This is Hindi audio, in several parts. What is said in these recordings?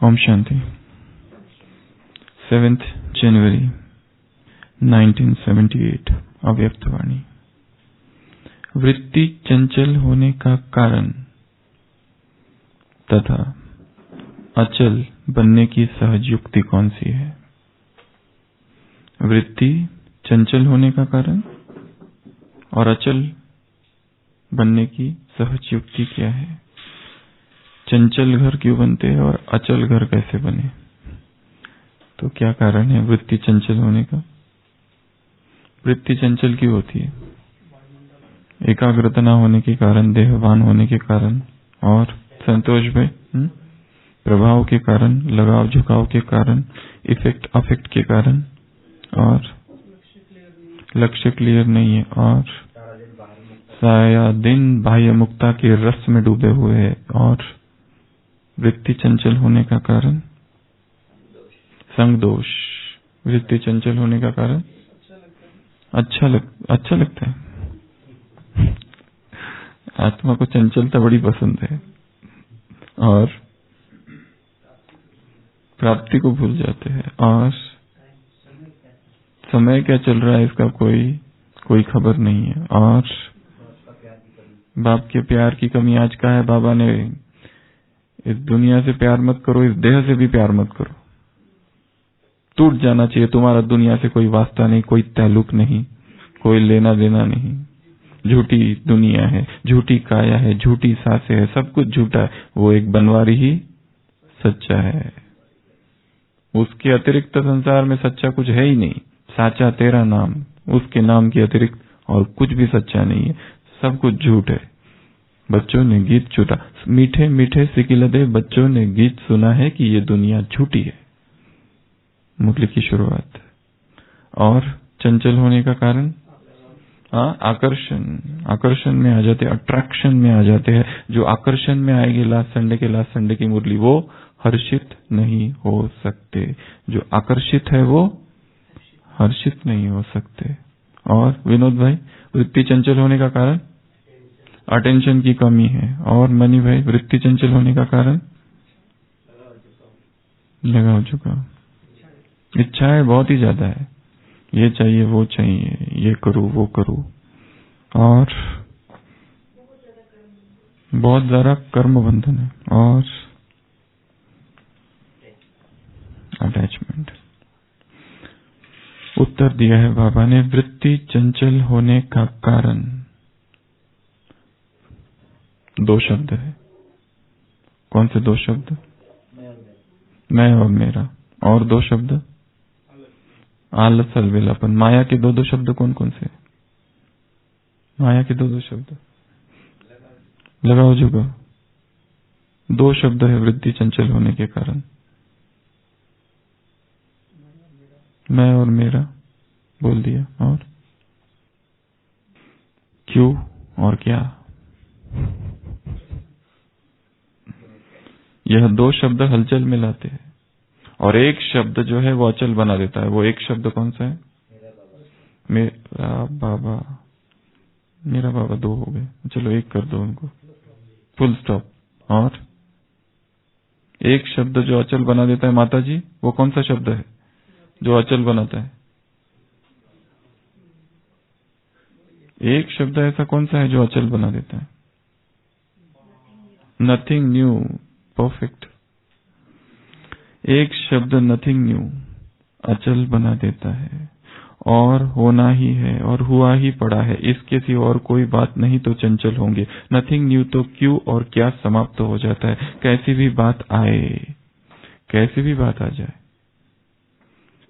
ओम शांति। 7 जनवरी 1978 अव्यक्तवाणी। वृत्ति चंचल होने का कारण तथा अचल बनने की सहज युक्ति कौन सी है? वृत्ति चंचल होने का कारण और अचल बनने की सहज युक्ति क्या है? चंचल घर क्यों बनते हैं और अचल घर कैसे बने? तो क्या कारण है वृत्ति चंचल होने का? वृत्ति चंचल क्यों होती है? एकाग्रता न होने के कारण, देहवान होने के कारण और संतोष में प्रभाव के कारण, लगाव झुकाव के कारण, इफेक्ट अफेक्ट के कारण, और लक्ष्य क्लियर नहीं है, और साया दिन बाह्य मुक्ता के रस में डूबे हुए है। और वृत्ति चंचल होने का कारण संग दोष। वृत्ति चंचल होने का कारण अच्छा लगता है। आत्मा को चंचलता बड़ी पसंद है और प्राप्ति को भूल जाते हैं, और समय क्या चल रहा है इसका कोई खबर नहीं है। और बाप के प्यार की कमी आज का है। बाबा ने इस दुनिया से प्यार मत करो, इस देह से भी प्यार मत करो। टूट जाना चाहिए तुम्हारा दुनिया से कोई वास्ता नहीं, कोई ताल्लुक नहीं, कोई लेना देना नहीं। झूठी दुनिया है, झूठी काया है, झूठी सांसें है, सब कुछ झूठा है। वो एक बनवारी ही सच्चा है। उसके अतिरिक्त संसार में सच्चा कुछ है ही नहीं। साचा तेरा नाम, उसके नाम के अतिरिक्त और कुछ भी सच्चा नहीं है, सब कुछ झूठ है। बच्चों ने गीत छूटा, मीठे मीठे सिकिलदे बच्चों ने गीत सुना है कि ये दुनिया झूठी है। मुरली की शुरुआत। और चंचल होने का कारण आकर्षण में आ जाते, अट्रैक्शन में आ जाते हैं। जो आकर्षण में आएगी लास्ट संडे की मुरली, वो हर्षित नहीं हो सकते। जो आकर्षित है वो हर्षित नहीं हो सकते। और विनोद भाई, वृत्ति चंचल होने का कारण अटेंशन की कमी है। और मनी भाई, वृत्ति चंचल होने का कारण लगाव झुकाव, इच्छाएं बहुत ही ज्यादा है। ये चाहिए, वो चाहिए, ये करूं, वो करूं, और बहुत ज्यादा कर्म बंधन है और अटैचमेंट। उत्तर दिया है बाबा ने, वृत्ति चंचल होने का कारण 2 शब्द है। कौन से 2 शब्द? मैं और मेरा। और 2 शब्द आलस, अलबेलापन। माया के 2 शब्द कौन कौन से? माया के 2 शब्द लगाओ झुकाओ। 2 शब्द है वृत्ति चंचल होने के कारण। मैं और मेरा बोल दिया, और क्यों और क्या। यह 2 शब्द हलचल में लाते हैं और एक शब्द जो है वो अचल बना देता है। वो एक शब्द कौन सा है? मेरा बाबा। मेरा बाबा 2 हो गए, चलो 1 कर दो उनको, फुल स्टॉप। और एक शब्द जो अचल बना देता है माता जी, वो कौन सा शब्द है जो अचल बनाता है? एक शब्द ऐसा कौन सा है जो अचल बना देता है? Nothing new. परफेक्ट। एक शब्द नथिंग न्यू अचल बना देता है, और होना ही है और हुआ ही पड़ा है। इसके सिवा और कोई बात नहीं तो चंचल होंगे। नथिंग न्यू तो क्यों और क्या समाप्त हो जाता है। कैसी भी बात आए, कैसी भी बात आ जाए,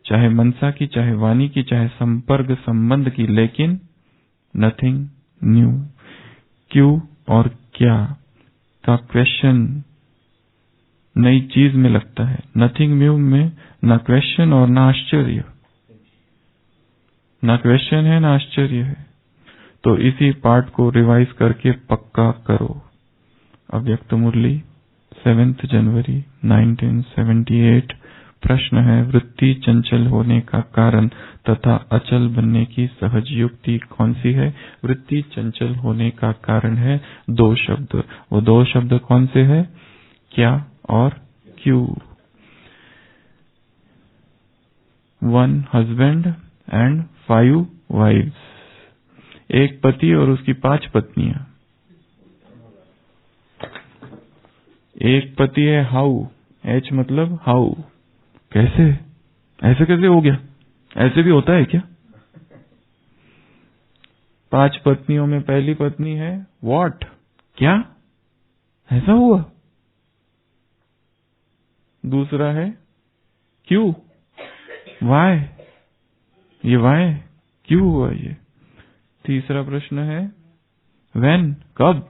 चाहे मनसा की, चाहे वाणी की, चाहे संपर्क संबंध की, लेकिन नथिंग न्यू। क्यों और क्या का क्वेश्चन नई चीज में लगता है। नथिंग न्यू में ना क्वेश्चन और ना आश्चर्य, ना क्वेश्चन है ना आश्चर्य है। तो इसी पार्ट को रिवाइज करके पक्का करो। अव्यक्त मुरली 7 जनवरी 1978। प्रश्न है, वृत्ति चंचल होने का कारण तथा अचल बनने की सहज युक्ति कौन सी है? वृत्ति चंचल होने का कारण है 2 शब्द। वो 2 शब्द कौन से है? क्या और क्यों। 1 husband and 5 wives. एक पति और उसकी 5 पत्नियां. एक पति है हाउ, H मतलब हाउ. कैसे, ऐसे कैसे हो गया? ऐसे भी होता है क्या? 5 पत्नियों में पहली पत्नी है व्हाट, क्या, ऐसा हुआ? दूसरा है क्यों, वाई, ये वाई, क्यों हुआ ये? तीसरा प्रश्न है व्हेन, कब?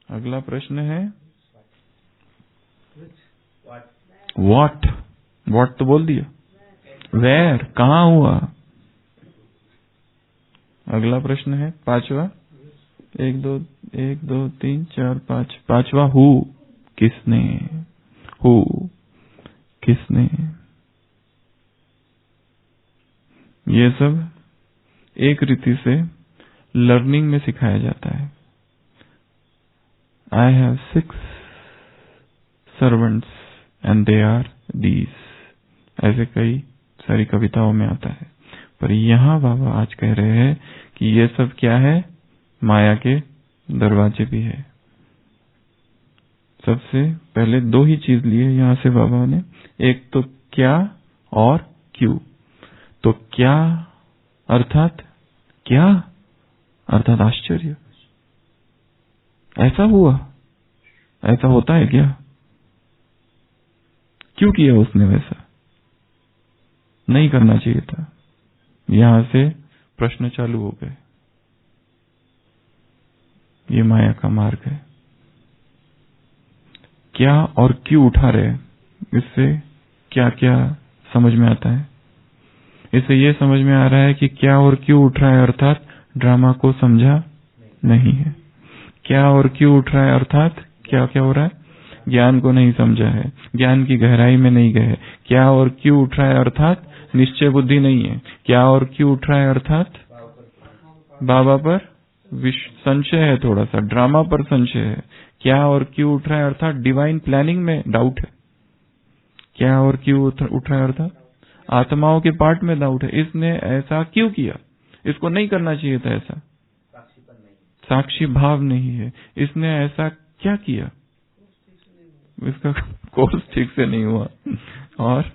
अगला प्रश्न है व्हाट, व्हाट तो बोल दिया. वेयर, कहाँ हुआ? अगला प्रश्न है पांचवा, 1 2 3 4 5, पांचवा हु, किसने, हु, किसने. ये सब एक रीति से लर्निंग में सिखाया जाता है. I have 6 servants and they are these. ऐसे कई सारी कविताओं में आता है. पर यहाँ बाबा आज कह रहे हैं कि ये सब क्या है, माया के दरवाजे भी है. सबसे पहले 2 ही चीज लिए यहाँ से बाबा ने, एक तो क्या और क्यों. तो क्या अर्थात क्या, अर्थात आश्चर्य. ऐसा हुआ, ऐसा होता है क्या? क्यों किया उसने वैसा? नहीं करना चाहिए था. यहां से प्रश्न चालू हो गए. ये माया का मार्ग है. क्या और क्यों उठा रहे, इससे क्या क्या समझ में आता है? इससे ये समझ में आ रहा है कि क्या और क्यों उठ रहा है अर्थात ड्रामा को समझा नहीं है. क्या और क्यों उठ रहा है अर्थात क्या क्या हो रहा है, ज्ञान को नहीं समझा है, ज्ञान की गहराई में नहीं गए. क्या और क्यों उठ रहा है अर्थात निश्चय बुद्धि नहीं है. क्या और क्यों उठ रहा है अर्थात बाबा पर संशय है, थोड़ा सा ड्रामा पर संशय है. क्या और क्यों उठ रहा है अर्थात डिवाइन प्लानिंग में डाउट है. क्या और क्यों उठ रहा है अर्थात आत्माओं के पार्ट में डाउट है. इसने ऐसा क्यों किया, इसको नहीं करना चाहिए था ऐसा, साक्षी भाव नहीं है. इसने ऐसा क्या किया, इसका कोर्स ठीक से नहीं हुआ. और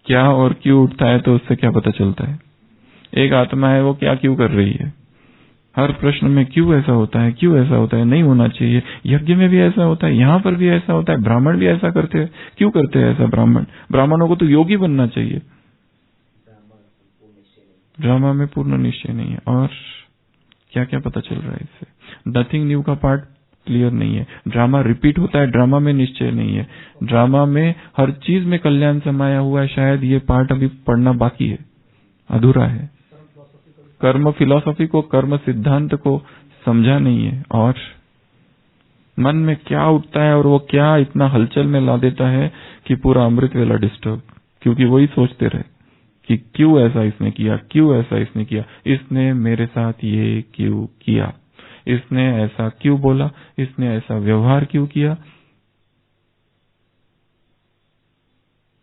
क्या और क्यों उठता है तो उससे क्या पता चलता है. एक आत्मा है, वो क्या क्यों कर रही है. हर प्रश्न में क्यों ऐसा होता है, क्यों ऐसा होता है, नहीं होना चाहिए. यज्ञ में भी ऐसा होता है, यहाँ पर भी ऐसा होता है, ब्राह्मण भी ऐसा करते हैं. क्यों करते हैं ऐसा ब्राह्मणों को तो योगी बनना चाहिए. ड्रामा में पूर्ण निश्चय नहीं है. और क्या क्या पता चल रहा है इससे. नथिंग न्यू का पार्ट क्लियर नहीं है. ड्रामा रिपीट होता है, ड्रामा में निश्चय नहीं है. ड्रामा में हर चीज में कल्याण समाया हुआ है. शायद ये पार्ट अभी पढ़ना बाकी है, अधूरा है. कर्म फिलॉसफी को, कर्म सिद्धांत को समझा नहीं है. और मन में क्या उठता है और वो क्या इतना हलचल में ला देता है कि पूरा अमृत वेला डिस्टर्ब. क्योंकि वही सोचते रहे कि क्यों ऐसा इसने किया, क्यों ऐसा इसने किया, इसने मेरे साथ ये क्यों किया, इसने ऐसा क्यों बोला, इसने ऐसा व्यवहार क्यों किया,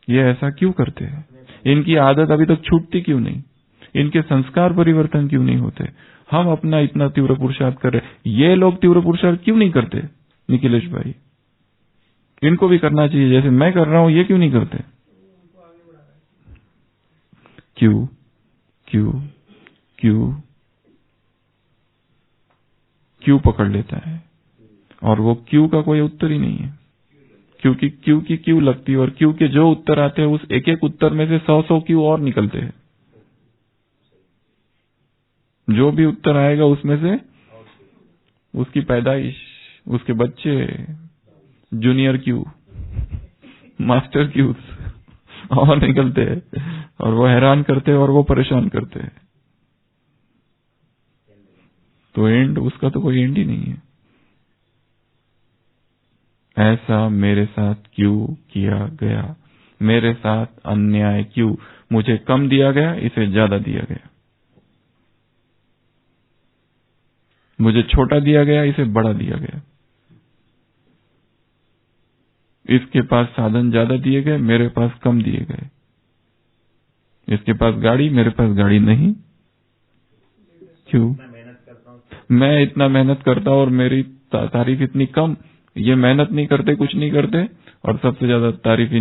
ये ऐसा क्यों करते हैं, इनकी आदत अभी तक छूटती क्यों नहीं, इनके संस्कार परिवर्तन क्यों नहीं होते. हम अपना इतना तीव्र पुरुषार्थ कर रहे, ये लोग तीव्र पुरुषार्थ क्यों नहीं करते. निखिलेश भाई, इनको भी करना चाहिए जैसे मैं कर रहा हूं, ये क्यों नहीं करते. क्यों क्यों क्यों क्यों पकड़ लेता है. और वो क्यों का कोई उत्तर ही नहीं है. क्योंकि क्यों की क्यों लगती है. और क्यों के जो उत्तर आते हैं उस एक एक उत्तर में से 100 क्यों और निकलते हैं. जो भी उत्तर आएगा उसमें से उसकी पैदाइश, उसके बच्चे, जूनियर क्यू, मास्टर क्यूज और निकलते हैं. और वो हैरान करते हैं और वो परेशान करते हैं. तो एंड, उसका तो कोई एंड ही नहीं है. ऐसा मेरे साथ क्यों किया गया, मेरे साथ अन्याय क्यों, मुझे कम दिया गया, इसे ज्यादा दिया गया, मुझे छोटा दिया गया, इसे बड़ा दिया गया. इसके पास साधन ज्यादा दिए गए, मेरे पास कम दिए गए। इसके पास गाड़ी, मेरे पास गाड़ी नहीं। क्यों? मैं इतना मेहनत करता और मेरी तारीफ इतनी कम। ये मेहनत नहीं करते, कुछ नहीं करते, और सबसे ज्यादा तारीफ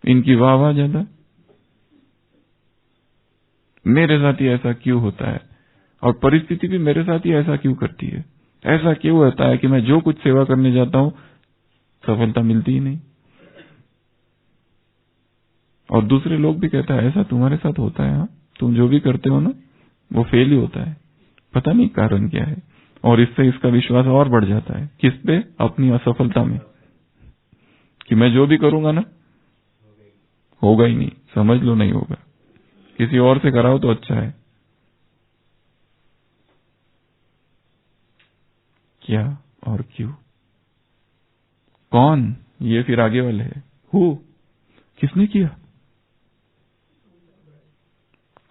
इनकी वाह वाह ज्यादा। मेरे साथ ही ऐसा क्यों होता है? और परिस्थिति भी मेरे साथ ही ऐसा क्यों करती है? ऐसा क्यों होता है कि मैं जो कुछ सेवा करने जाता हूं सफलता मिलती ही नहीं? और दूसरे लोग भी कहता है ऐसा तुम्हारे साथ होता है। हाँ, तुम जो भी करते हो ना वो फेल ही होता है। पता नहीं कारण क्या है। और इससे इसका विश्वास और बढ़ जाता है। किस पे? अपनी असफलता में, कि मैं जो भी करूंगा ना होगा ही नहीं। समझ लो नहीं होगा, किसी और से कराओ तो अच्छा है। क्या और क्यों? कौन? ये फिर आगे वाले है। हु? किसने किया?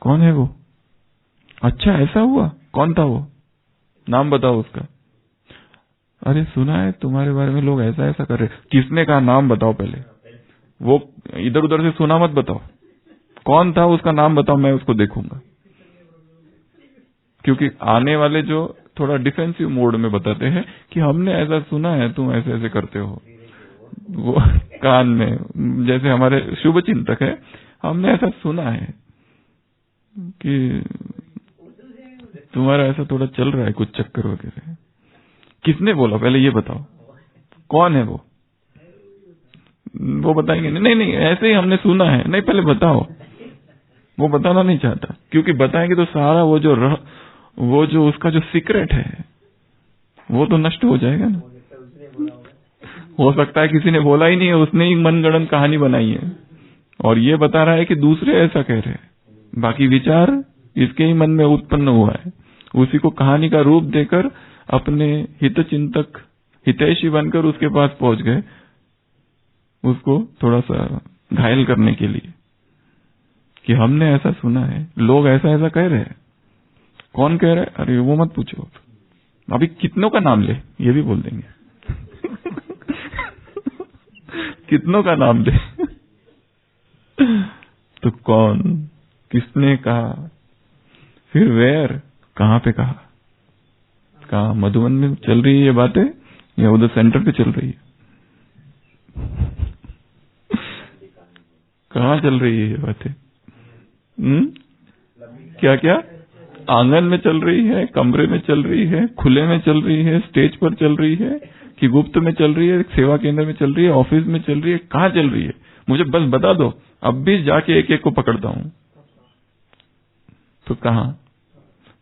कौन है वो? अच्छा, ऐसा हुआ? कौन था वो? नाम बताओ उसका। अरे सुना है तुम्हारे बारे में लोग ऐसा ऐसा कर रहे। किसने कहा? नाम बताओ पहले। वो इधर उधर से सुना मत बताओ। कौन था उसका नाम बताओ, मैं उसको देखूंगा। क्योंकि आने वाले जो थोड़ा डिफेंसिव मोड में बताते हैं कि हमने ऐसा सुना है, तुम ऐसे ऐसे करते हो। वो कान में, जैसे हमारे शुभ चिंतक है, हमने ऐसा सुना है कि तुम्हारा ऐसा थोड़ा चल रहा है, कुछ चक्कर वगैरह। किसने बोला पहले ये बताओ, कौन है वो? वो बताएंगे नहीं नहीं ऐसे ही हमने सुना है। नहीं, पहले बताओ। वो बताना नहीं चाहता, क्योंकि बताएंगे तो सारा वो जो उसका जो सीक्रेट है वो तो नष्ट हो जाएगा ना। हो सकता है किसी ने बोला ही नहीं है, उसने ही मनगढ़ंत कहानी बनाई है और ये बता रहा है कि दूसरे ऐसा कह रहे हैं। बाकी विचार इसके ही मन में उत्पन्न हुआ है। उसी को कहानी का रूप देकर अपने हितचिंतक हितैषी बनकर उसके पास पहुंच गए, उसको थोड़ा सा घायल करने के लिए कि हमने ऐसा सुना है, लोग ऐसा ऐसा कह रहे हैं। कौन कह रहा है? अरे वो मत पूछो, अभी कितनों का नाम ले, ये भी बोल देंगे। कितनों का नाम ले। तो कौन? किसने कहा? फिर वेयर? कहां पे कहा? कहां? मधुबन में चल रही है ये बातें या उधर सेंटर पे चल रही है? कहां चल रही है ये बातें? क्या क्या? आंगन में चल रही है, कमरे में चल रही है, खुले में चल रही है, स्टेज पर चल रही है, कि गुप्त में चल रही है, सेवा केंद्र में चल रही है, ऑफिस में चल रही है? कहां चल रही है? मुझे बस बता दो, अब भी जाके एक एक को पकड़ता हूं। तो कहां?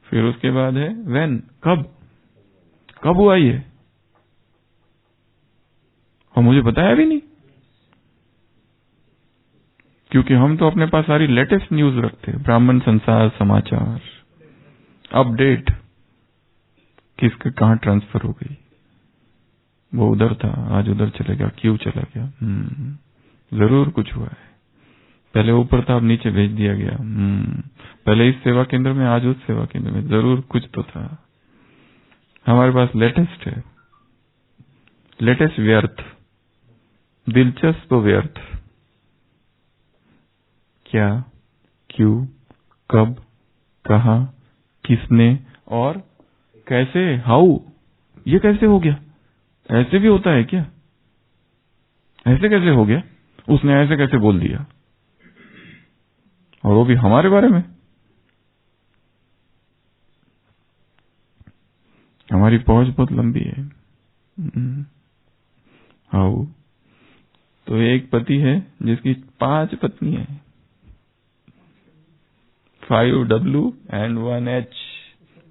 फिर उसके बाद है व्हेन, कब हुआ ये? और मुझे बताया भी नहीं, क्योंकि हम तो अपने पास सारी लेटेस्ट न्यूज रखते हैं। ब्राह्मण संसार समाचार, अपडेट, किसके कहां ट्रांसफर हो गई, वो उधर था आज उधर चले गया, क्यों चला गया? जरूर कुछ हुआ है। पहले ऊपर था अब नीचे भेज दिया गया। पहले इस सेवा केंद्र में आज उस सेवा केंद्र में, जरूर कुछ तो था। हमारे पास लेटेस्ट है, लेटेस्ट व्यर्थ, दिलचस्प व्यर्थ। क्या, क्यों, कब, कहा, किसने और कैसे, हाउ, ये कैसे हो गया? ऐसे भी होता है क्या? ऐसे कैसे हो गया? उसने ऐसे कैसे बोल दिया, और वो भी हमारे बारे में? हमारी पहुंच बहुत लंबी है। हाउ? तो एक पति है जिसकी 5 पत्नियां हैं, 5W and 1H,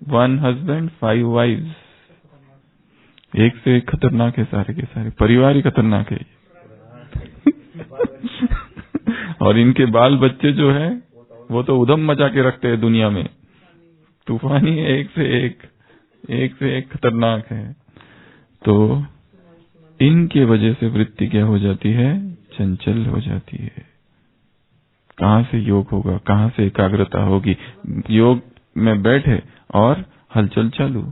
1 husband 5 wives। एक से एक खतरनाक है, सारे के सारे परिवार ही खतरनाक है। और इनके बाल बच्चे जो है वो तो उधम मचा के रखते हैं दुनिया में, तूफानी है, एक से एक खतरनाक है। तो इनके वजह से वृत्ति क्या हो जाती है? चंचल हो जाती है। कहां से योग होगा, कहां से एकाग्रता होगी? योग में बैठे और हलचल चालू,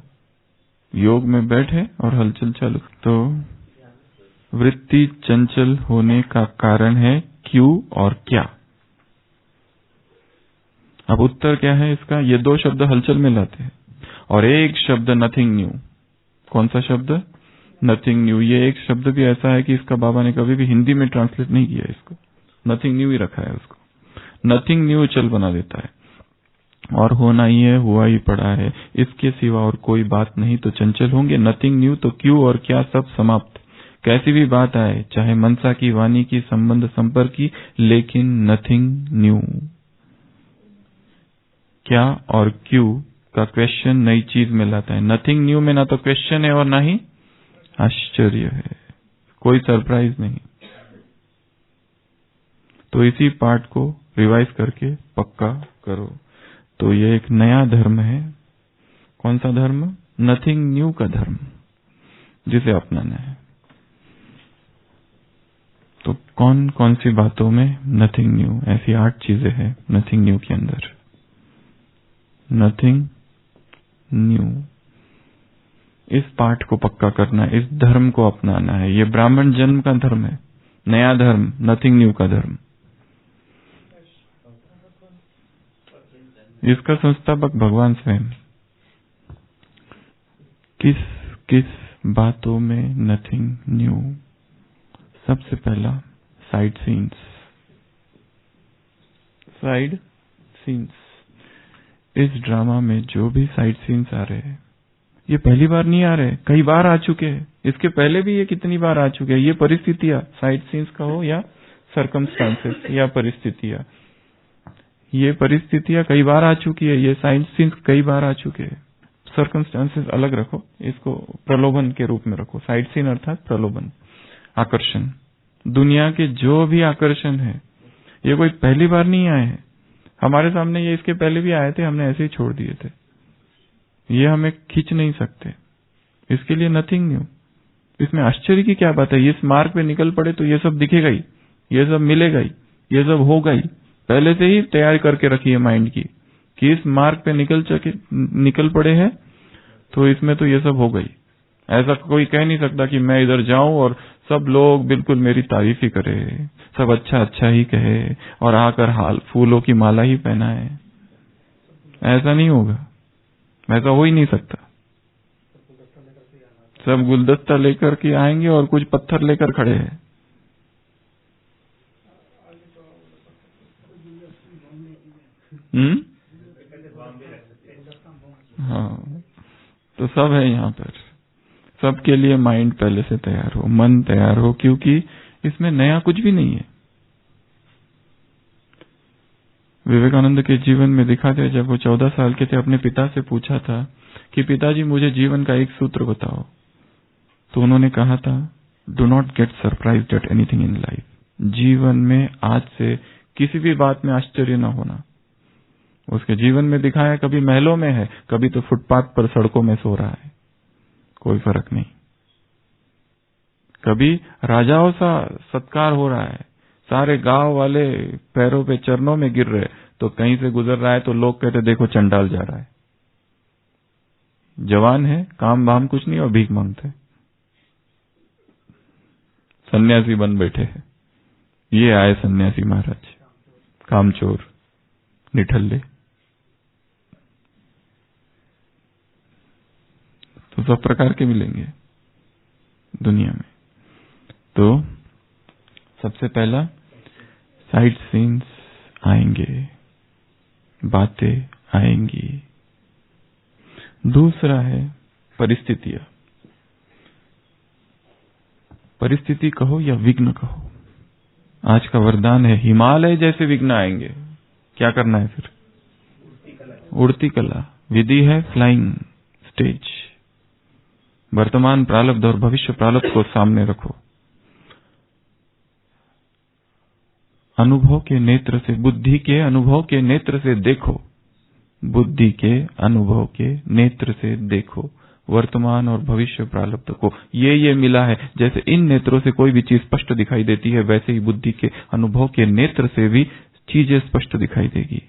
योग में बैठे और हलचल चालू। तो वृत्ति चंचल होने का कारण है क्यों और क्या? अब उत्तर क्या है इसका? ये दो शब्द हलचल में लाते हैं और एक शब्द नथिंग न्यू। कौन सा शब्द? Nothing new. ये एक शब्द भी ऐसा है कि इसका बाबा ने कभी भी हिंदी में ट्रांसलेट नहीं किया इसको, नथिंग न्यू ही रखा है उसको। नथिंग न्यू चल बना देता है और होना ही है, हुआ ही पड़ा है, इसके सिवा और कोई बात नहीं तो चंचल होंगे। नथिंग न्यू तो क्यों और क्या सब समाप्त। कैसी भी बात आए, चाहे मनसा की, वाणी की, संबंध संपर्क की, लेकिन नथिंग न्यू। क्या और क्यों का क्वेश्चन नई चीज में लाता है। नथिंग न्यू में ना तो क्वेश्चन है और ना ही आश्चर्य है, कोई सरप्राइज नहीं। तो इसी पार्ट को रिवाइज करके पक्का करो। तो ये एक नया धर्म है। कौन सा धर्म? नथिंग न्यू का धर्म, जिसे अपनाना है। तो कौन कौन सी बातों में नथिंग न्यू? ऐसी 8 चीजें हैं नथिंग न्यू के अंदर। नथिंग न्यू, इस पाठ को पक्का करना है, इस धर्म को अपनाना है। ये ब्राह्मण जन्म का धर्म है, नया धर्म, नथिंग न्यू का धर्म। इसका संस्थापक भगवान स्वयं। किस किस बातों में नथिंग न्यू? सबसे पहला साइड सीन्स। साइड सीन्स, इस ड्रामा में जो भी साइड सीन्स आ रहे हैं, ये पहली बार नहीं आ रहे, कई बार आ चुके हैं। इसके पहले भी ये कितनी बार आ चुके हैं। ये परिस्थितियां, साइड सीन्स का हो या सरकमस्टांसेस या परिस्थितियां, ये परिस्थितियां कई बार आ चुकी है, ये साइड सीन्स कई बार आ चुके हैं। सर्कमस्टांसेस अलग रखो, इसको प्रलोभन के रूप में रखो। साइड सीन अर्थात प्रलोभन, आकर्षण। दुनिया के जो भी आकर्षण है, ये कोई पहली बार नहीं आए हैं हमारे सामने। ये इसके पहले भी आए थे, हमने ऐसे ही छोड़ दिए थे। ये हमें खींच नहीं सकते, इसके लिए नथिंग न्यू। इसमें आश्चर्य की क्या बात है? इस मार्ग पे निकल पड़े तो ये सब दिखेगा ही, ये सब मिलेगा ही, ये सब होगा ही। पहले से ही तैयारी करके रखी है माइंड की कि इस मार्ग पे निकल पड़े हैं तो इसमें तो ये सब होगा ही। ऐसा कोई कह नहीं सकता कि मैं इधर जाऊं और सब लोग बिल्कुल मेरी तारीफ ही करे, सब अच्छा अच्छा ही कहे और आकर हाल फूलों की माला ही पहनाए। ऐसा नहीं होगा, ऐसा हो ही नहीं सकता। सब गुलदस्ता लेकर के आएंगे और कुछ पत्थर लेकर खड़े हैं। हाँ, तो सब है यहाँ पर। सबके लिए माइंड पहले से तैयार हो, मन तैयार हो, क्योंकि इसमें नया कुछ भी नहीं है। विवेकानंद के जीवन में दिखाते हैं, जब वो 14 साल के थे, अपने पिता से पूछा था कि पिताजी मुझे जीवन का एक सूत्र बताओ, तो उन्होंने कहा था, do not gate surprised eight anything in life. जीवन में आज से किसी भी बात में आश्चर्य न होना। उसके जीवन में दिखाया, कभी महलों में है, कभी तो फुटपाथ पर सड़कों में सो रहा है, कोई फर्क नहीं। कभी राजाओं सा सत्कार हो रहा है, सारे गांव वाले पैरों पे चरणों में गिर रहे, तो कहीं से गुजर रहा है तो लोग कहते देखो चंडाल जा रहा है। जवान है, काम वाम कुछ नहीं और भीख मांगते, सन्यासी बन बैठे हैं। ये आए सन्यासी महाराज, कामचोर, निठल्ले। तो सब प्रकार के मिलेंगे दुनिया में। तो सबसे पहला साइड सीन्स आएंगे, बातें आएंगी। दूसरा है परिस्थितियां। परिस्थिति कहो या विघ्न कहो, आज का वरदान है, हिमालय जैसे विघ्न आएंगे। क्या करना है फिर? उड़ती कला। विधि है फ्लाइंग स्टेज। वर्तमान प्रारब्ध और भविष्य प्रारब्ध को सामने रखो। अनुभव के नेत्र से, बुद्धि के अनुभव के नेत्र से देखो। बुद्धि के अनुभव के नेत्र से देखो वर्तमान और भविष्य प्रारब्ध को। ये मिला है। जैसे इन नेत्रों से कोई भी चीज स्पष्ट दिखाई देती है, वैसे ही बुद्धि के अनुभव के नेत्र से भी चीजें स्पष्ट दिखाई देगी।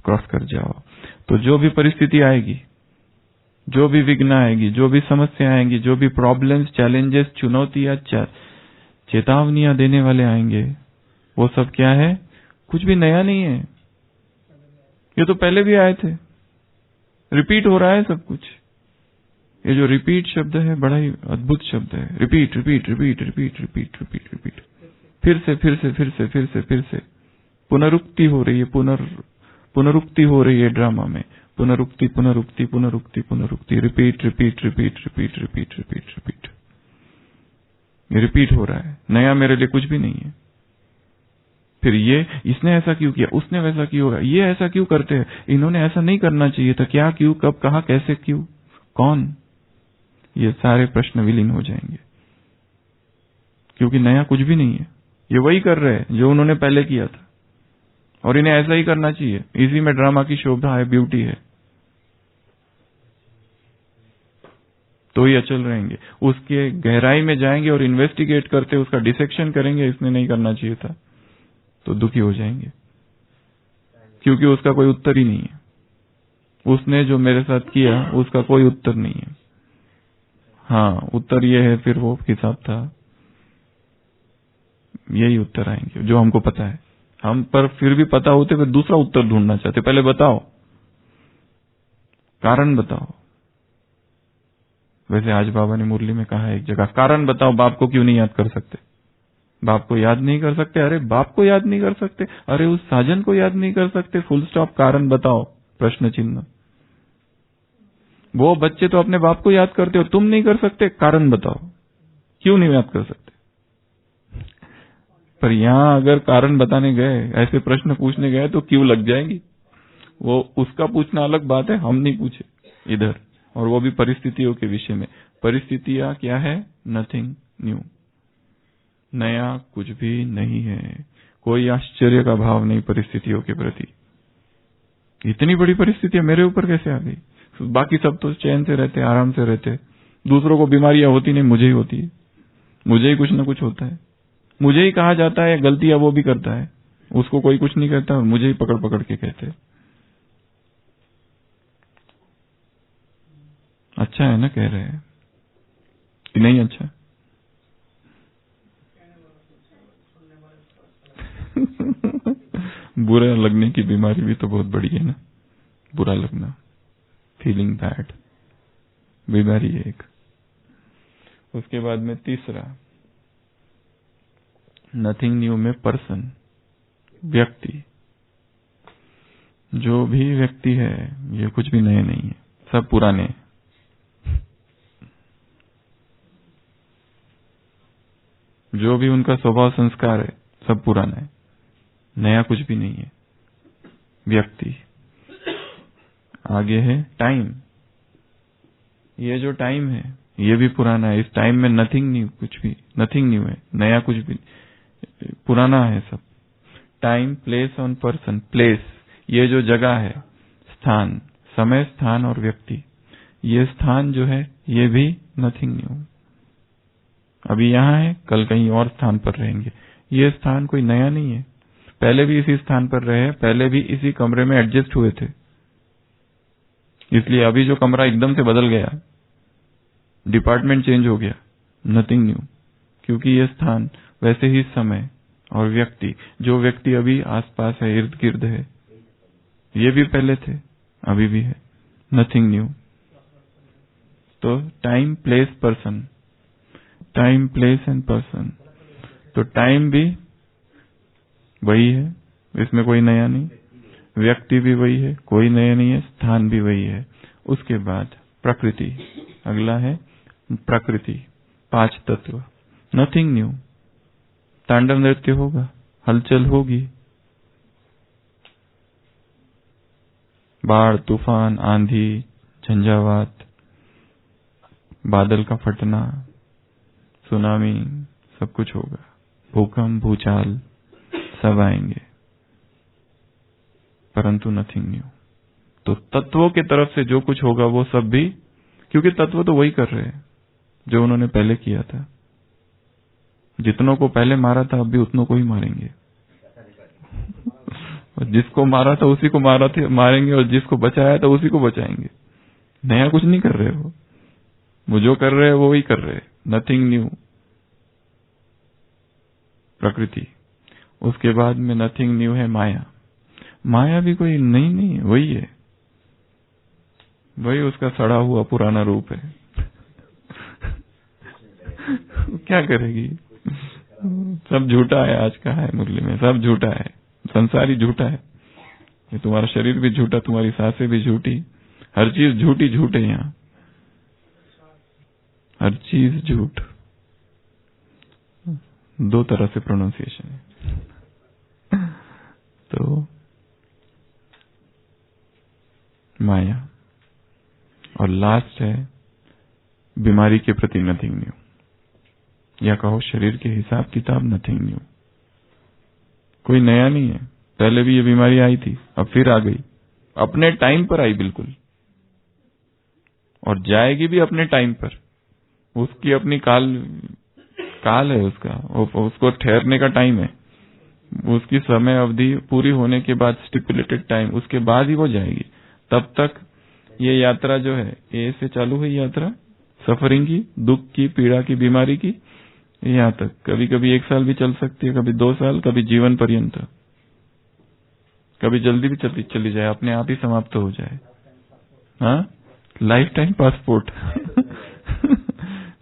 क्रॉस कर जाओ। तो जो भी परिस्थिति आएगी, जो भी विघ्न आएगी, जो भी समस्या आएंगी, जो भी प्रॉब्लम्स, चैलेंजेस, चुनौतियां, चेतावनियां देने वाले आएंगे, वो सब क्या है? कुछ भी नया नहीं है। ये तो पहले भी आए थे, रिपीट हो रहा है सब कुछ। ये जो रिपीट शब्द है बड़ा ही अद्भुत शब्द है। Repeat repeat repeat repeat repeat repeat repeat, फिर से फिर से फिर से फिर से फिर से पुनरुक्ति हो रही है। पुनरुक्ति हो रही है ड्रामा में। पुनरुक्ति पुनरुक्ति पुनरुक्ति पुनरुक्ति, repeat repeat repeat repeat repeat repeat repeat, ये रिपीट हो रहा है। नया मेरे लिए कुछ भी नहीं है। फिर ये इसने ऐसा क्यों किया, उसने वैसा क्यों होगा, ये ऐसा क्यों करते हैं, इन्होंने ऐसा नहीं करना चाहिए था, क्या, क्यों, कब, कहां, कैसे, क्यों, कौन, ये सारे प्रश्न विलीन हो जाएंगे। क्योंकि नया कुछ भी नहीं है। ये वही कर रहे हैं जो उन्होंने पहले किया था, और इन्हें ऐसा ही करना चाहिए। इसी में ड्रामा की शोभा है, ब्यूटी है। तो ही अचल रहेंगे। उसके गहराई में जाएंगे और इन्वेस्टिगेट करते उसका डिसेक्शन करेंगे, इसने नहीं करना चाहिए था, तो दुखी हो जाएंगे। क्योंकि उसका कोई उत्तर ही नहीं है। उसने जो मेरे साथ किया उसका कोई उत्तर नहीं है। हाँ, उत्तर ये है, फिर वो हिसाब था, यही उत्तर आएंगे जो हमको पता है। हम पर फिर भी पता होते हुए दूसरा उत्तर ढूंढना चाहते। पहले बताओ, कारण बताओ। वैसे आज बाबा ने मुरली में कहा है एक जगह, कारण बताओ, बाप को क्यों नहीं याद कर सकते? बाप को याद नहीं कर सकते? अरे बाप को याद नहीं कर सकते? अरे उस साजन को याद नहीं कर सकते? फुल स्टॉप, कारण बताओ, प्रश्न चिन्ह। वो बच्चे तो अपने बाप को याद करते हो, तुम नहीं कर सकते? कारण बताओ, क्यों नहीं याद कर सकते? पर यहां अगर कारण बताने गए, ऐसे प्रश्न पूछने गए तो क्यों लग जाएंगी। वो उसका पूछना अलग बात है, हम नहीं पूछे इधर, और वो भी परिस्थितियों के विषय में। परिस्थितियां क्या है? नथिंग न्यू, नया कुछ भी नहीं है। कोई आश्चर्य का भाव नहीं परिस्थितियों के प्रति। इतनी बड़ी परिस्थितियां मेरे ऊपर कैसे आ गई? बाकी सब तो चैन से रहते, आराम से रहते। दूसरों को बीमारियां होती नहीं, मुझे ही होती है। मुझे ही कुछ ना कुछ होता है। मुझे ही कहा जाता है गलतियां वो भी करता है, उसको कोई कुछ नहीं कहता, मुझे ही पकड़ पकड़ के कहते। अच्छा है ना कह रहे हैं कि नहीं? अच्छा बुरा लगने की बीमारी भी तो बहुत बड़ी है ना, बुरा लगना, फीलिंग बैड, बीमारी है एक। उसके बाद में तीसरा, नथिंग न्यू में पर्सन, व्यक्ति। जो भी व्यक्ति है ये कुछ भी नए नहीं है, सब पुराने। जो भी उनका स्वभाव संस्कार है सब पुराना है, नया कुछ भी नहीं है। व्यक्ति। आगे है टाइम। ये जो टाइम है ये भी पुराना है। इस टाइम में नथिंग न्यू, कुछ भी नथिंग न्यू है, नया कुछ भी, पुराना है सब। टाइम, प्लेस और पर्सन। प्लेस, ये जो जगह है, स्थान, समय, स्थान और व्यक्ति। ये स्थान जो है ये भी नथिंग न्यू। अभी यहाँ है, कल कहीं और स्थान पर रहेंगे। ये स्थान कोई नया नहीं है, पहले भी इसी स्थान पर रहे, पहले भी इसी कमरे में एडजस्ट हुए थे। इसलिए अभी जो कमरा एकदम से बदल गया, डिपार्टमेंट चेंज हो गया, नथिंग न्यू। क्योंकि ये स्थान, वैसे ही समय और व्यक्ति, जो व्यक्ति अभी आसपास है, इर्द गिर्द है, ये भी पहले थे, अभी भी है, नथिंग न्यू। तो time, place, person. Time, place and person. तो टाइम भी वही है, इसमें कोई नया नहीं। व्यक्ति भी वही है, कोई नया नहीं है। स्थान भी वही है। उसके बाद प्रकृति, अगला है प्रकृति, 5 तत्व। Nothing new. तांडव नृत्य होगा, हलचल होगी, बाढ़, तूफान, आंधी, झंझावात, बादल का फटना, सुनामी, सब कुछ होगा। भूकंप, भूचाल, सब आएंगे, परंतु नथिंग न्यू। तो तत्वों के तरफ से जो कुछ होगा वो सब भी, क्योंकि तत्व तो वही कर रहे हैं जो उन्होंने पहले किया था। जितनों को पहले मारा था अब भी उतनों को ही मारेंगे। और जिसको मारा था उसी को मारेंगे, और जिसको बचाया था उसी को बचाएंगे। नया कुछ नहीं कर रहे हो, वो जो कर रहे हैं वो ही कर रहे हैं, नथिंग न्यू। प्रकृति, उसके बाद में नथिंग न्यू है माया। माया भी कोई नई नहीं है, वही है, वही उसका सड़ा हुआ पुराना रूप है। क्या करेगी? सब झूठा है, आज का है मुरली में, सब झूठा है, संसार ही झूठा है। ये तुम्हारा शरीर भी झूठा, तुम्हारी सांसें भी झूठी, हर चीज झूठी झूठ है यहाँ, हर चीज झूठ। दो तरह से प्रोनाउंसिएशन है। तो माया, और लास्ट है बीमारी के प्रति नथिंग न्यू, या कहो शरीर के हिसाब किताब नथिंग न्यू। कोई नया नहीं है, पहले भी ये बीमारी आई थी, अब फिर आ गई, अपने टाइम पर आई बिल्कुल, और जाएगी भी अपने टाइम पर। उसकी अपनी काल है उसका, उसको ठहरने का टाइम है, उसकी समय अवधि पूरी होने के बाद स्टिपुलेटेड टाइम, उसके बाद ही वो जाएगी। तब तक ये यात्रा जो है, ए से चालू है यात्रा, सफरिंग की, दुख की, पीड़ा की, बीमारी की, यहाँ तक कभी कभी 1 साल भी चल सकती है, कभी 2 साल, कभी जीवन पर्यंत, कभी जल्दी भी चली जाए, अपने आप ही समाप्त हो जाए। हाँ, लाइफ टाइम पासपोर्ट।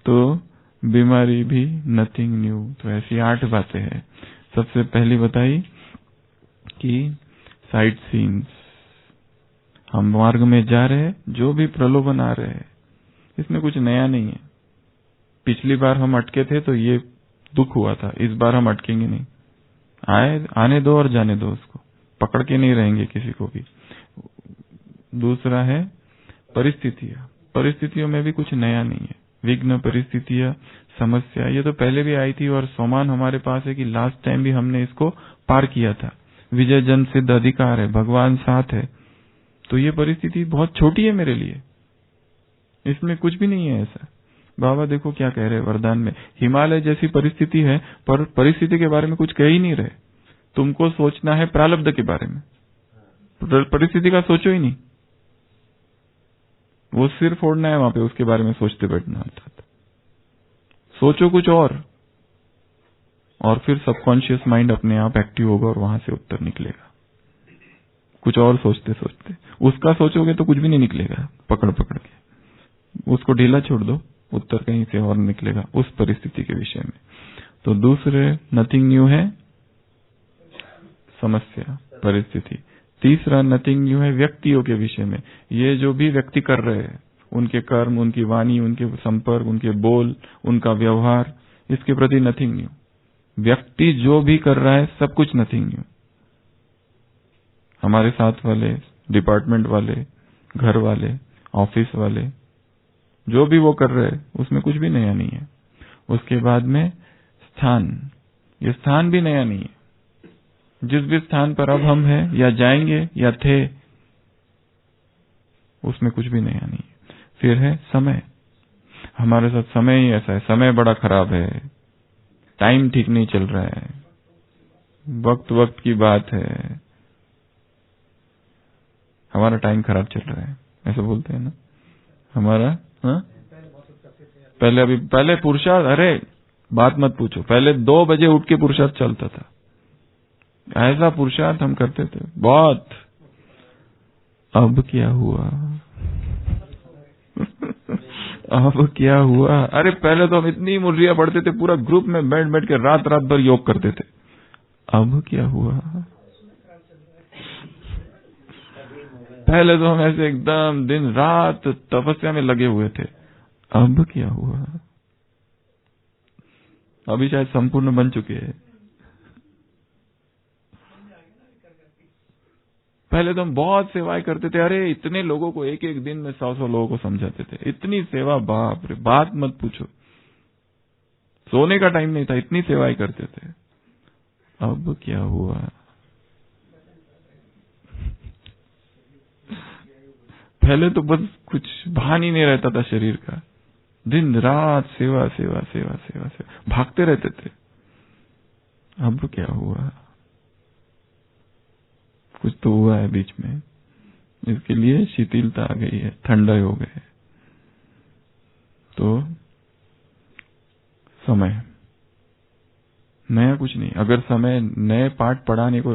तो बीमारी भी नथिंग न्यू। तो ऐसी 8 बातें हैं। सबसे पहली बताई कि साइट सीन्स, हम मार्ग में जा रहे हैं, जो भी प्रलोभन आ रहे हैं, इसमें कुछ नया नहीं है। पिछली बार हम अटके थे तो ये दुख हुआ था, इस बार हम अटकेंगे नहीं। आने दो और जाने दो, उसको पकड़ के नहीं रहेंगे किसी को भी। दूसरा है परिस्थितियां, परिस्थितियों में भी कुछ नया नहीं है। विघ्न, परिस्थितियां, समस्या, ये तो पहले भी आई थी, और सम्मान हमारे पास है कि लास्ट टाइम भी हमने इसको पार किया था। विजय जन सिद्ध अधिकार है, भगवान साथ है। तो ये परिस्थिति बहुत छोटी है मेरे लिए, इसमें कुछ भी नहीं है ऐसा। बाबा देखो क्या कह रहे हैं वरदान में, हिमालय जैसी परिस्थिति है, पर परिस्थिति के बारे में कुछ कह ही नहीं रहे। तुमको सोचना है प्रारब्ध के बारे में, परिस्थिति का सोचो ही नहीं। वो सिर फोड़ना है वहां पे, उसके बारे में सोचते बैठना अर्थात। सोचो कुछ और फिर सबकॉन्शियस माइंड अपने आप एक्टिव होगा और वहां से उत्तर निकलेगा। कुछ और सोचते सोचते उसका सोचोगे तो कुछ भी नहीं निकलेगा, पकड़ पकड़ के उसको ढीला छोड़ दो, उत्तर कहीं से और निकलेगा उस परिस्थिति के विषय में। तो दूसरे नथिंग न्यू है समस्या, परिस्थिति। तीसरा नथिंग न्यू है व्यक्तियों के विषय में। ये जो भी व्यक्ति कर रहे हैं, उनके कर्म, उनकी वाणी, उनके संपर्क, उनके बोल, उनका व्यवहार, इसके प्रति नथिंग न्यू। व्यक्ति जो भी कर रहा है सब कुछ नथिंग न्यू। हमारे साथ वाले, डिपार्टमेंट वाले, घर वाले, ऑफिस वाले, जो भी वो कर रहे हैं उसमें कुछ भी नया नहीं है। उसके बाद में स्थान, ये स्थान भी नया नहीं है। जिस भी स्थान पर अब हम हैं या जाएंगे या थे, उसमें कुछ भी नया नहीं है। फिर है समय, हमारे साथ समय ही ऐसा है, समय बड़ा खराब है, टाइम ठीक नहीं चल रहा है, वक्त वक्त की बात है, हमारा टाइम खराब चल रहा है, ऐसा बोलते हैं ना हमारा। हाँ? पहले पुरुषार्थ, अरे बात मत पूछो, पहले 2 बजे उठ के पुरुषार्थ चलता था, ऐसा पुरुषार्थ हम करते थे बहुत। अब क्या हुआ? अब क्या हुआ? अरे पहले तो हम इतनी मुर्रियां पढ़ते थे, पूरा ग्रुप में बैठ बैठ के रात रात भर योग करते थे। अब क्या हुआ? पहले तो हम ऐसे एकदम दिन रात तपस्या में लगे हुए थे। अब क्या हुआ? अभी शायद संपूर्ण बन चुके हैं। पहले तो हम बहुत सेवाएं करते थे, अरे इतने लोगों को एक एक दिन में 100-100 लोगों को समझाते थे, इतनी सेवा, बाप रे, बात मत पूछो, सोने का टाइम नहीं था, इतनी सेवाएं करते थे। अब क्या हुआ? पहले तो बस कुछ भान ही नहीं रहता था शरीर का, दिन रात सेवा सेवा सेवा सेवा सेवा भागते रहते थे। अब क्या हुआ? कुछ तो हुआ है बीच में। इसके लिए शिथिलता आ गई है, ठंडा हो गए। तो समय नया कुछ नहीं। अगर समय नए पाठ पढ़ाने को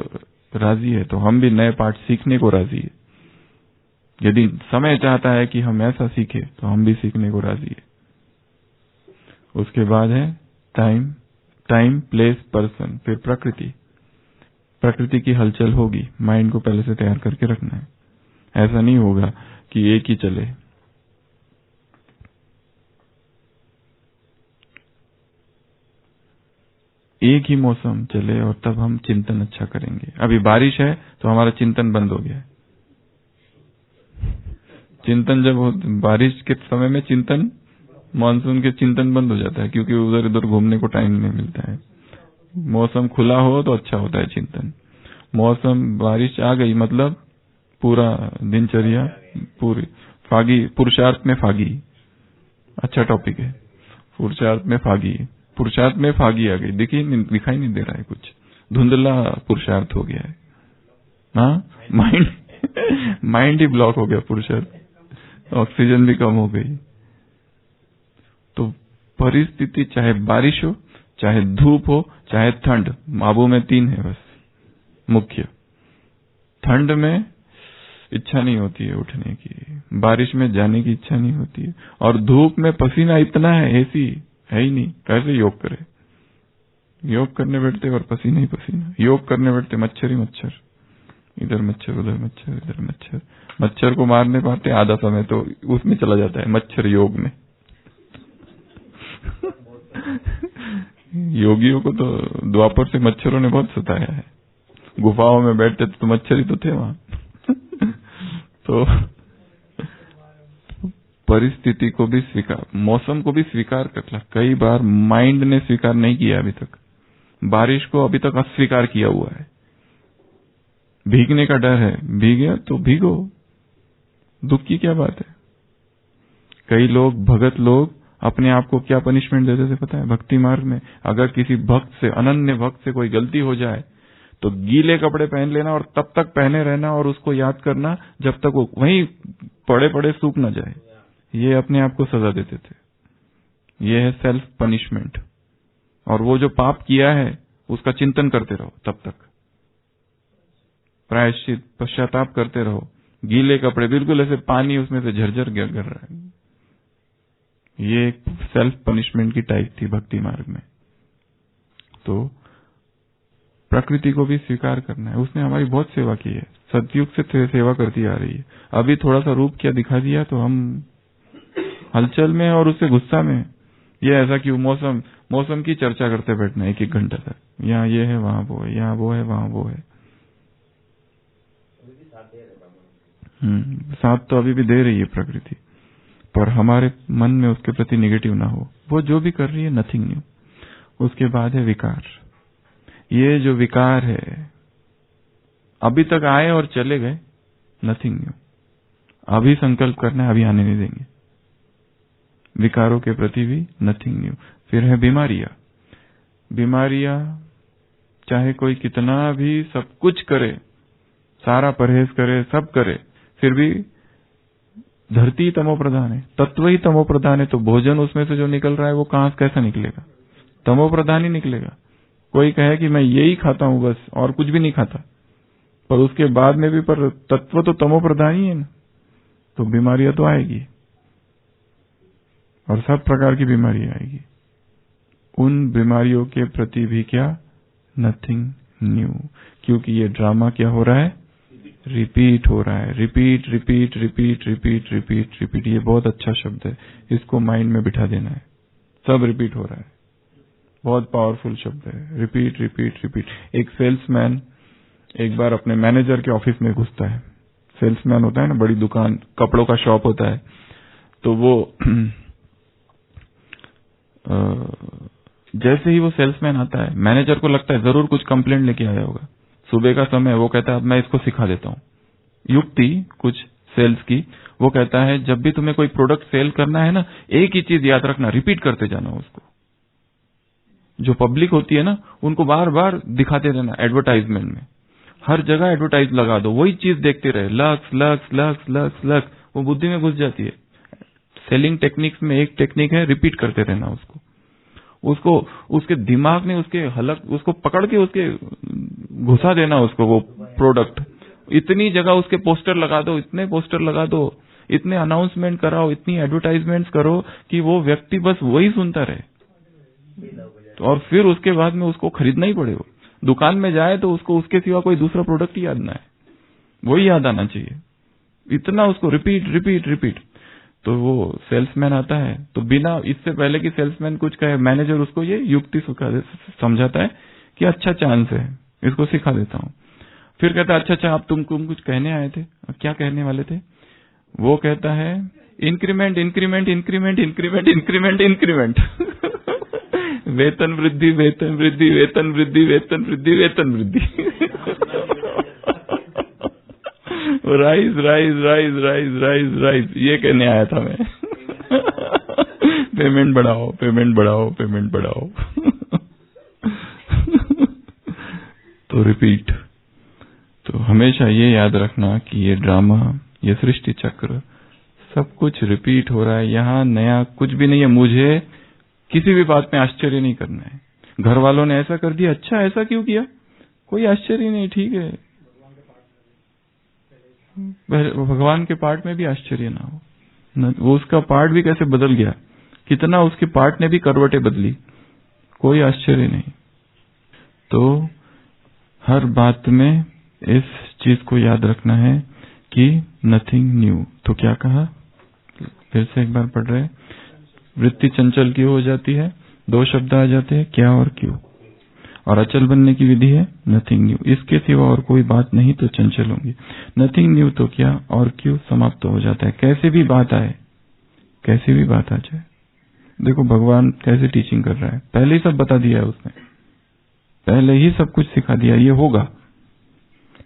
राजी है तो हम भी नए पाठ सीखने को राजी है। यदि समय चाहता है कि हम ऐसा सीखें तो हम भी सीखने को राजी है। उसके बाद है टाइम, प्लेस, पर्सन, फिर प्रकृति। प्रकृति की हलचल होगी, माइंड को पहले से तैयार करके रखना है। ऐसा नहीं होगा कि एक ही चले। एक ही मौसम चले और तब हम चिंतन अच्छा करेंगे। अभी बारिश है तो हमारा चिंतन बंद हो गया है। चिंतन जब बारिश के समय में चिंतन, मानसून के चिंतन बंद हो जाता है, क्योंकि उधर उधर घूमने को टाइम नहीं मिलता है। मौसम खुला हो तो अच्छा होता है चिंतन। मौसम बारिश आ गई मतलब पूरा दिनचर्या पूरी फागी, पुरुषार्थ में फागी। अच्छा टॉपिक है, पुरुषार्थ में फागी। पुरुषार्थ में फागी आ गई, दिखाई नहीं दे रहा है कुछ, धुंधला पुरुषार्थ हो गया है। हाँ, माइंड ही ब्लॉक हो गया पुरुषार्थ, ऑक्सीजन भी कम हो गई। तो परिस्थिति चाहे बारिश हो, चाहे धूप हो, चाहे ठंड, आबू में 3 है बस मुख्य। ठंड में इच्छा नहीं होती है उठने की, बारिश में जाने की इच्छा नहीं होती है, और धूप में पसीना इतना है, ऐसी है ही नहीं। कैसे योग करे? योग करने बैठते और पसीना ही पसीना। योग करने बैठते मच्छर ही मच्छर, इधर मच्छर उधर मच्छर इधर मच्छर। मच्छर को मारने पाते आधा समय तो उसमें चला जाता है, मच्छर योग में। योगियों को तो द्वापर से मच्छरों ने बहुत सताया है। गुफाओं में बैठते तो मच्छर ही तो थे वहां। तो परिस्थिति को भी स्वीकार, मौसम को भी स्वीकार कर ला। कई बार माइंड ने स्वीकार नहीं किया अभी तक, बारिश को अभी तक अस्वीकार किया हुआ है। भीगने का डर है, भीगे तो भीगो, दुख की क्या बात है। कई लोग, भगत लोग अपने आप को क्या पनिशमेंट देते थे पता है? भक्ति मार्ग में अगर किसी भक्त से, अनन्य भक्त से कोई गलती हो जाए तो गीले कपड़े पहन लेना और तब तक पहने रहना और उसको याद करना जब तक वो वहीं पड़े पड़े सूख न जाए। ये अपने आप को सजा देते थे। ये है सेल्फ पनिशमेंट। और वो जो पाप किया है उसका चिंतन करते रहो, तब तक प्रायश्चित, पश्चाताप करते रहो। गीले कपड़े बिल्कुल ऐसे पानी उसमें से झरझर गिर रहा है। ये एक सेल्फ पनिशमेंट की टाइप थी भक्ति मार्ग में। तो प्रकृति को भी स्वीकार करना है। उसने हमारी बहुत सेवा की है, सतयुग से सेवा करती आ रही है। अभी थोड़ा सा रूप क्या दिखा दिया तो हम हलचल में और उससे गुस्सा में। ये ऐसा क्यों? मौसम की चर्चा करते बैठना 1-1 घंटा तक। यहाँ ये है, वहां वो है, यहाँ वो है, वहां वो है। साथ तो अभी भी दे रही है प्रकृति, पर हमारे मन में उसके प्रति नेगेटिव ना हो। वो जो भी कर रही है नथिंग न्यू। उसके बाद है विकार। ये जो विकार है अभी तक आए और चले गए, नथिंग न्यू। अभी संकल्प करना है, अभी आने नहीं देंगे। विकारों के प्रति भी नथिंग न्यू। फिर है बीमारियां चाहे कोई कितना भी सब कुछ करे, सारा परहेज करे, सब करे, फिर भी धरती तमो प्रधान है, तत्व ही तमो प्रधान है। तो भोजन उसमें से जो निकल रहा है वो कहां कैसा निकलेगा? तमो प्रधान ही निकलेगा। कोई कहे कि मैं यही खाता हूं बस और कुछ भी नहीं खाता, पर उसके बाद में भी पर तत्व तो तमो प्रधान ही है ना। तो बीमारियां तो आएगी और सब प्रकार की बीमारियां आएगी। उन बीमारियों के प्रति भी क्या? Nothing new. क्योंकि ये ड्रामा क्या हो रहा है? रिपीट हो रहा है। Repeat repeat repeat repeat repeat repeat. ये बहुत अच्छा शब्द है, इसको माइंड में बिठा देना है। सब रिपीट हो रहा है, बहुत पावरफुल शब्द है। Repeat repeat repeat. एक सेल्समैन एक बार अपने मैनेजर के ऑफिस में घुसता है। सेल्समैन होता है ना, बड़ी दुकान, कपड़ों का शॉप होता है। तो वो जैसे ही वो सेल्समैन आता है, मैनेजर को लगता है जरूर कुछ कंप्लेंट लेके आया होगा। सुबह का समय, वो कहता है अब मैं इसको सिखा देता हूँ युक्ति कुछ सेल्स की। वो कहता है जब भी तुम्हें कोई प्रोडक्ट सेल करना है ना, एक ही चीज याद रखना, रिपीट करते जाना उसको। जो पब्लिक होती है ना, उनको बार बार दिखाते रहना एडवर्टाइजमेंट में। हर जगह एडवर्टाइज लगा दो, वही चीज देखते रहे, lux lux lux lux lux, वो बुद्धि में घुस जाती है। सेलिंग टेक्निक्स में एक टेक्निक है रिपीट करते रहना उसको उसके दिमाग में उसके हलक उसको पकड़ के उसके घुसा देना उसको वो प्रोडक्ट। इतनी जगह उसके पोस्टर लगा दो, इतने पोस्टर लगा दो, इतने अनाउंसमेंट कराओ, इतनी एडवर्टाइजमेंट्स करो कि वो व्यक्ति बस वही सुनता रहे, और फिर उसके बाद में उसको खरीदना ही पड़े। वो दुकान में जाए तो उसको उसके सिवा कोई दूसरा प्रोडक्ट ही याद ना है, वही याद आना चाहिए। इतना उसको रिपीट रिपीट रिपीट। तो वो सेल्समैन आता है तो बिना इससे पहले कि सेल्समैन कुछ कहे, मैनेजर उसको ये युक्ति समझाता है कि अच्छा चांस है, इसको सिखा देता हूँ। फिर कहता है अच्छा आप तुम कुछ कहने आए थे, क्या कहने वाले थे? वो कहता है increment increment increment increment increment increment वेतन वृद्धि वेतन वृद्धि वेतन वृद्धि वेतन वृद्धि वेतन वृद्धि rise rise rise rise rise rise, ये कहने आया था मैं। पेमेंट बढ़ाओ पेमेंट बढ़ाओ पेमेंट बढ़ाओ। तो रिपीट। तो हमेशा ये याद रखना कि ये ड्रामा, ये सृष्टि चक्र, सब कुछ रिपीट हो रहा है। यहाँ नया कुछ भी नहीं है। मुझे किसी भी बात में आश्चर्य नहीं करना है। घर वालों ने ऐसा कर दिया, अच्छा ऐसा क्यों किया, कोई आश्चर्य नहीं, ठीक है। भगवान के पार्ट में भी आश्चर्य ना हो, वो उसका पार्ट भी कैसे बदल गया, कितना उसके पार्ट ने भी करवटें बदली, कोई आश्चर्य नहीं। तो हर बात में इस चीज को याद रखना है कि नथिंग न्यू। तो क्या कहा, फिर से एक बार पढ़ रहे। वृत्ति चंचल क्यों हो जाती है? दो शब्द आ जाते हैं, क्या और क्यों। और अचल बनने की विधि है नथिंग न्यू। इसके सिवा और कोई बात नहीं तो चंचल होंगी। नथिंग न्यू तो क्या और क्यों समाप्त हो जाता है। कैसे भी बात आए, कैसी भी बात आ जाए। देखो भगवान कैसे टीचिंग कर रहा है, पहले ही सब बता दिया है उसने, पहले ही सब कुछ सिखा दिया, ये होगा।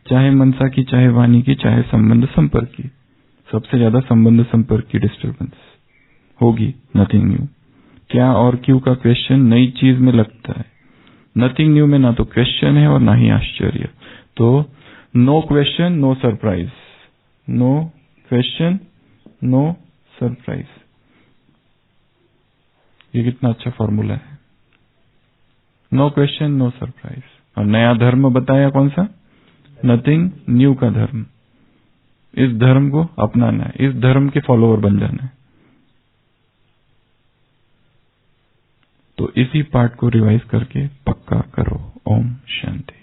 चाहे मनसा की, चाहे वाणी की, चाहे संबंध संपर्क की, सबसे ज्यादा संबंध संपर्क की डिस्टर्बेंस होगी। Nothing new. क्या और क्यों का क्वेश्चन नई चीज में लगता है। नथिंग न्यू में ना तो क्वेश्चन है और ना ही आश्चर्य। तो no question no surprise, no question no surprise. ये कितना अच्छा फॉर्मूला है। No question no surprise. और नया धर्म बताया कौन सा? नथिंग न्यू का धर्म। इस धर्म को अपनाना है, इस धर्म के फॉलोअर बन जाना है। तो इसी पार्ट को रिवाइज करके पक्का करो। ओम शांति।